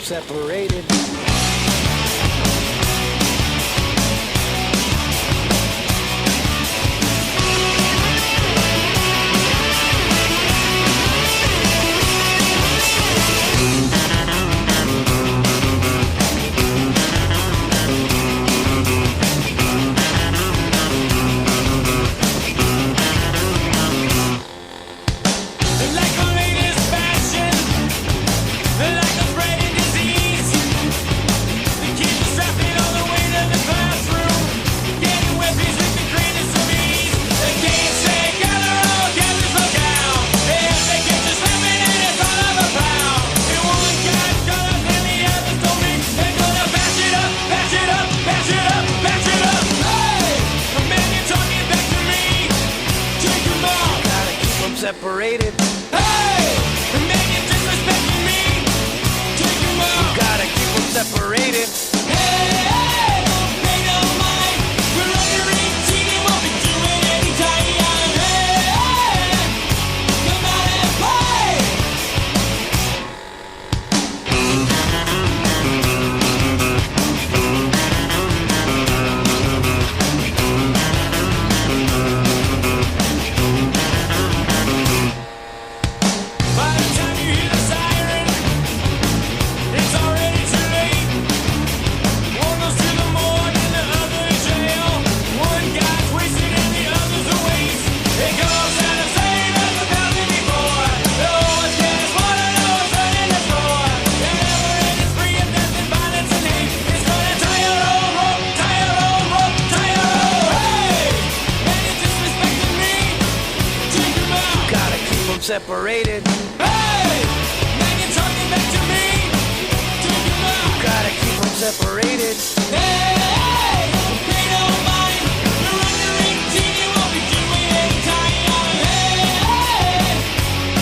separated. Separated. Hey! The man you're disrespecting me. Take him out. You gotta keep them separated. Hey, hey! Don't pay no mind. We're under 18 and won't be doing any time. Hey, hey! Come out and play. By the time you hear the siren, it's already too late. One goes to the morgue and the other to jail. One guy's wasted and the other's a waste. It goes out of saying as 1,000 before. No one's getting smarter, no one's running the floor. The never-ending spree of death and violence and hate is gonna tie your old rope, tie your old rope, tie your old. Hey, man, you're disrespecting me. Take him out. Gotta keep them separated. Hey, man, you're talking back to me. Take him out. Gotta keep them separated. Hey, don't pay no mind. You're under 18, you won't be doing any time. Hey,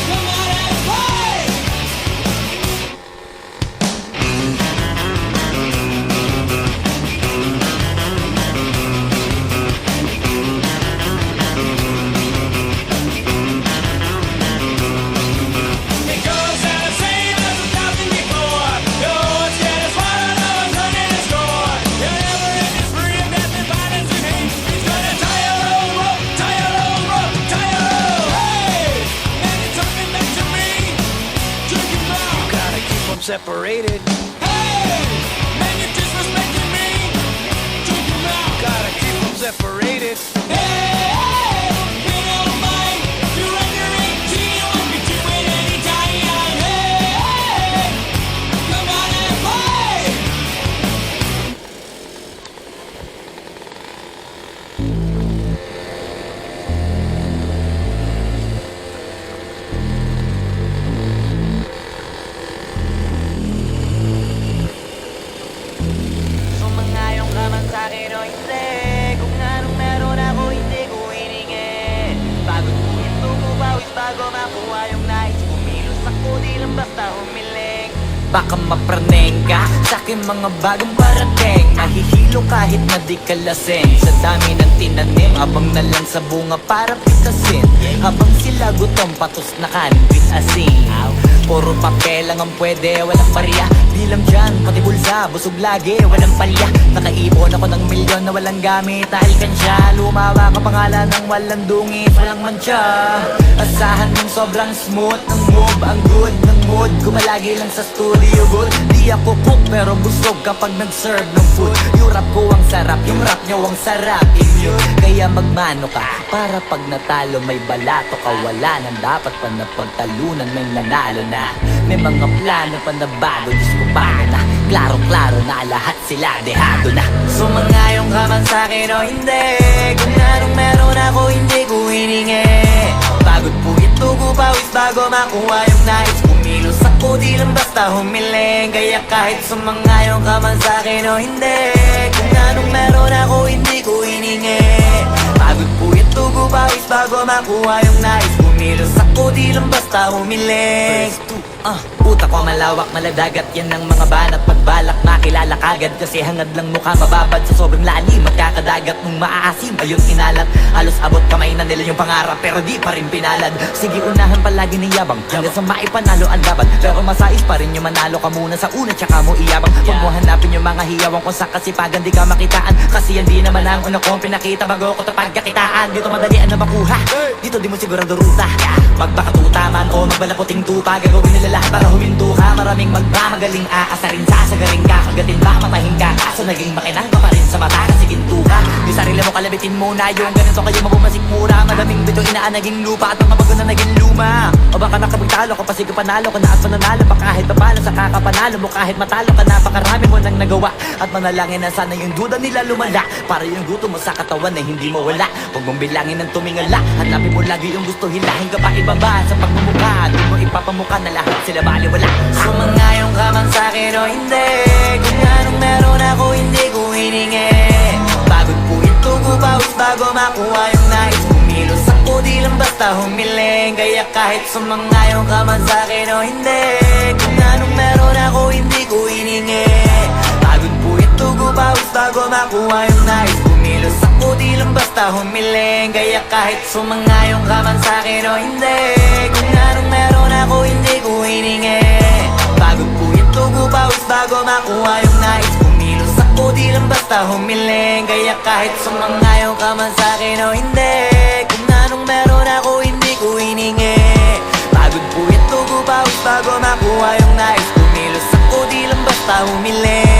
come out and play. It goes out of saying as 1,000 before. No one's getting smarter, no one's running the score. The never-ending spree of death and violence and hate is gonna tie your old rope, tie your old rope, tie your old. Hey, man, you're talking back to me. Take him out. Gotta keep them separated. Hey, man, you're disrespecting me. Take him out. Gotta keep them separated. Hey, don't pay no mind. You're under 18, you won't be doing any time. Hey, come out and play. Sumangayon ka man sa'kin o hindi. Kung anong meron ako hindi ko hiningi. Bago ito ko bawis bago makuha yung nais. Kumilos ako di lang basta humiling. Baka mapraneng ka sa'kin mga bagong parating. Mahihilo kahit na di ka lasing. Sa dami ng tinanim habang na lang sa bunga para pitasin. Habang sila gutom patos na kanin with asin. Puro papel lang ang pwede, walang barya. Di lang dyan, pati bulsa, busog lagi, walang palya. Nakaipon ako ng milyon na walang gamit dahil kansya. Lumawa ka pangalan ng walang dungis, walang mancha. Asahan mong sobrang smooth ng move, ang good ng mood. Gumalagi lang sa studio good. Di ako cook pero busog kapag nag-serve ng food. Yung rap ko ang sarap, yung rap nyo ang sarap. Immune, kaya magmano ka para pag natalo may balato ka. Wala nang dapat pa na pagtalunan, may nanalo na. May mga plano pa na bago, Diyos ko paano na. Klaro-klaro na lahat sila dehado na. Sumangayon ka man sa'kin o hindi. Kung anong meron ako hindi ko hiningi. Pagod po ito ko pawis bago makuha yung nais. Kumilos ako di lang basta humiling. Kaya kahit sumangayon ka man sa'kin o hindi. Kung anong meron ako hindi ko hiningi. Pagod po ito ko pawis bago makuha yung nais. Kumilos ako di lang basta humiling. utak ko malawak, maladagat. Yan ang mga banat pagbalak, makilala kagad. Kasi hangad lang mukha mababad sa sobrang lalim. Magkakadagat nung maaasim, ayun inalat. Halos abot kamay na nila yung pangarap, pero di pa rin pinalad. Sige unahan palagi ng yabang, hanggang sa maipanalo ang laban. Pero masais pa rin yung manalo ka muna sa una, tsaka mo iyabang. Huwag mo hanapin yung mga hiyawang kung sa kasipagan di ka makitaan. Kasi yan di naman ang una kong pinakita bago ko tapagkakitaan. Dito madalian na makuha, dito di mo sigurado ruta. Magbakatuta man o magbalaputing tupa, gagawin nila lahat para huminto ka. Maraming magmamagaling aasarin, sasagaring ka, kagatin ba matahin ka. Kaso naging makinang ka pa rin sa mata kasi ginto ka. Yung sarili mo kalabitin muna, yung ganito kayo mabumasik mura. Madaming bito inaan naging lupa at mga bago na naging luma. O baka nakapagtalo ka pa, sige panalo ka na at mananalo pa kahit papalo sa kakapanalo mo. Kahit matalo ka, napakarami mo nang nagawa. At manalangin na sana yung duda nila lumala, para yung gutom mo sa katawan na hindi mawala. Huwag mong bilangin ng tumingala, hanapin mo lagi yung gusto, hilahin ka pa ibaba. Sa pagmumukha, doon mo ipapamukha na lahat sila baliwala. Sumangayon ka man sa'kin o hindi, kung anong meron ako hindi ko hiningi. Pagod po ito, gupawis bago makuha yung nais. Kumilos ako di lang basta humiling. Kaya kahit sumangayon ka man sa'kin o hindi, kung anong meron ako hindi ko hiningi. Pagod po ito, gupawis bago makuha yung nais. Kumilos ako di lang basta humiling. Kaya kahit sumangayon ka man sa'kin o hindi, kung anong meron ako hindi ko hiningi. Pagod po ito, gupawis bago makuha yung nais. Kumilos ako di lang basta humiling. Kaya kahit sumangayon ka man sa'kin o hindi, kung anong meron ako hindi ko hiningi. Pagod po ito, gupawis bago makuha yung nais. Kumilos ako di lang basta humiling.